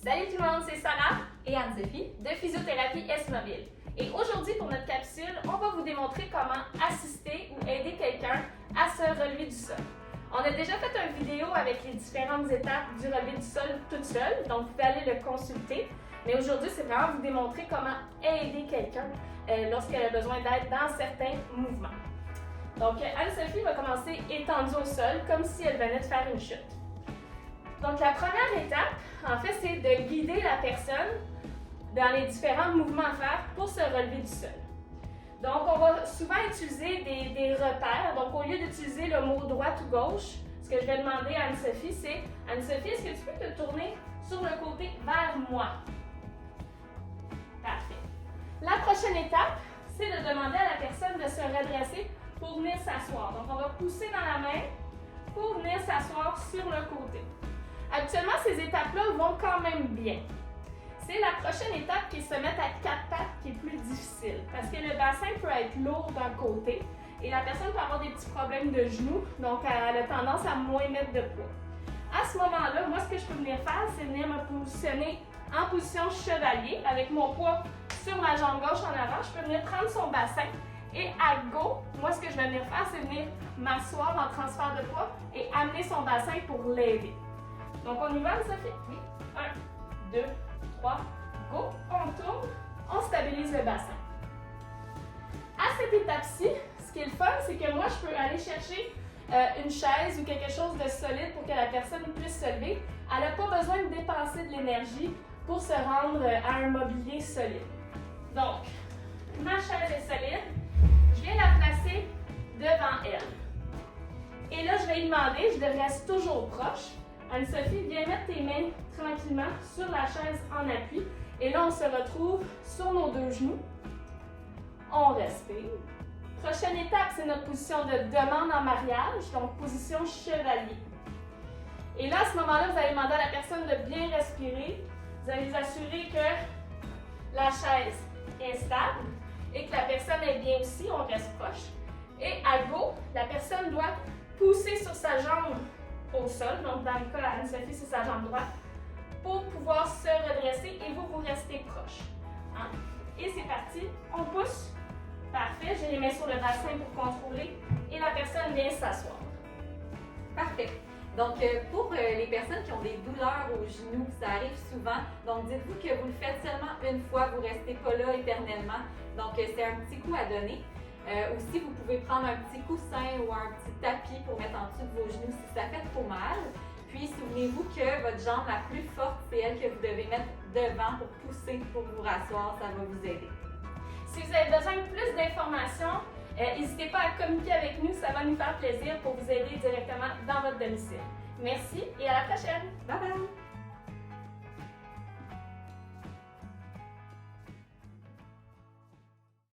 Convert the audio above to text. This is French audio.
Salut tout le monde, c'est Sarah et Anne-Sophie de Physiothérapie S-Mobile. Et aujourd'hui, pour notre capsule, on va vous démontrer comment assister ou aider quelqu'un à se relever du sol. On a déjà fait une vidéo avec les différentes étapes du relevé du sol toute seule, donc vous pouvez aller le consulter. Mais aujourd'hui, c'est vraiment vous démontrer comment aider quelqu'un lorsqu'elle a besoin d'aide dans certains mouvements. Donc, Anne-Sophie va commencer étendue au sol, comme si elle venait de faire une chute. Donc, la première étape, en fait, c'est de guider la personne dans les différents mouvements à faire pour se relever du sol. Donc, on va souvent utiliser des repères. Donc, au lieu d'utiliser le mot droite ou gauche, ce que je vais demander à Anne-Sophie, c'est « Anne-Sophie, est-ce que tu peux te tourner sur le côté vers moi? » Parfait. La prochaine étape, c'est de demander à la personne de se redresser pour venir s'asseoir. Donc, on va pousser dans la main pour venir s'asseoir sur le côté. Habituellement, ces étapes-là vont quand même bien. C'est la prochaine étape qui est se mettre à quatre pattes qui est plus difficile parce que le bassin peut être lourd d'un côté et la personne peut avoir des petits problèmes de genoux, donc elle a tendance à moins mettre de poids. À ce moment-là, moi, ce que je peux venir faire, c'est venir me positionner en position chevalier avec mon poids sur ma jambe gauche en avant. Je peux venir prendre son bassin et à go, moi, ce que je vais venir faire, c'est venir m'asseoir en transfert de poids et amener son bassin pour l'aider. Donc, on y va, Sophie? Oui. 1, 2, 3, go. On tourne, on stabilise le bassin. À cette étape-ci, ce qui est le fun, c'est que moi, je peux aller chercher une chaise ou quelque chose de solide pour que la personne puisse se lever. Elle n'a pas besoin de dépenser de l'énergie pour se rendre à un mobilier solide. Donc, ma chaise est solide. Je viens la placer devant elle. Et là, je vais lui demander, je reste toujours proche. Anne-Sophie, viens mettre tes mains tranquillement sur la chaise en appui. Et là, on se retrouve sur nos deux genoux. On respire. Prochaine étape, c'est notre position de demande en mariage, donc position chevalier. Et là, à ce moment-là, vous allez demander à la personne de bien respirer. Vous allez vous assurer que la chaise est stable et que la personne est bien aussi, on reste proche. Et à go, la personne doit pousser sur sa jambe au sol, donc dans le cas à Anne-Sophie, c'est sa jambe droite, pour pouvoir se redresser et vous restez proche. Hein? Et c'est parti, on pousse. Parfait, j'ai les mains sur le bassin pour contrôler et la personne vient s'asseoir. Parfait. Donc, pour les personnes qui ont des douleurs aux genoux, ça arrive souvent, donc dites-vous que vous le faites seulement une fois, vous ne restez pas là éternellement. Donc, c'est un petit coup à donner. Aussi, vous pouvez prendre un petit coussin ou un petit tapis pour mettre en dessous de vos genoux si ça fait trop mal. Puis, souvenez-vous que votre jambe la plus forte, c'est elle que vous devez mettre devant pour pousser, pour vous rasseoir, ça va vous aider. Si vous avez besoin de plus d'informations, n'hésitez pas à communiquer avec nous, ça va nous faire plaisir pour vous aider directement dans votre domicile. Merci et à la prochaine! Bye bye!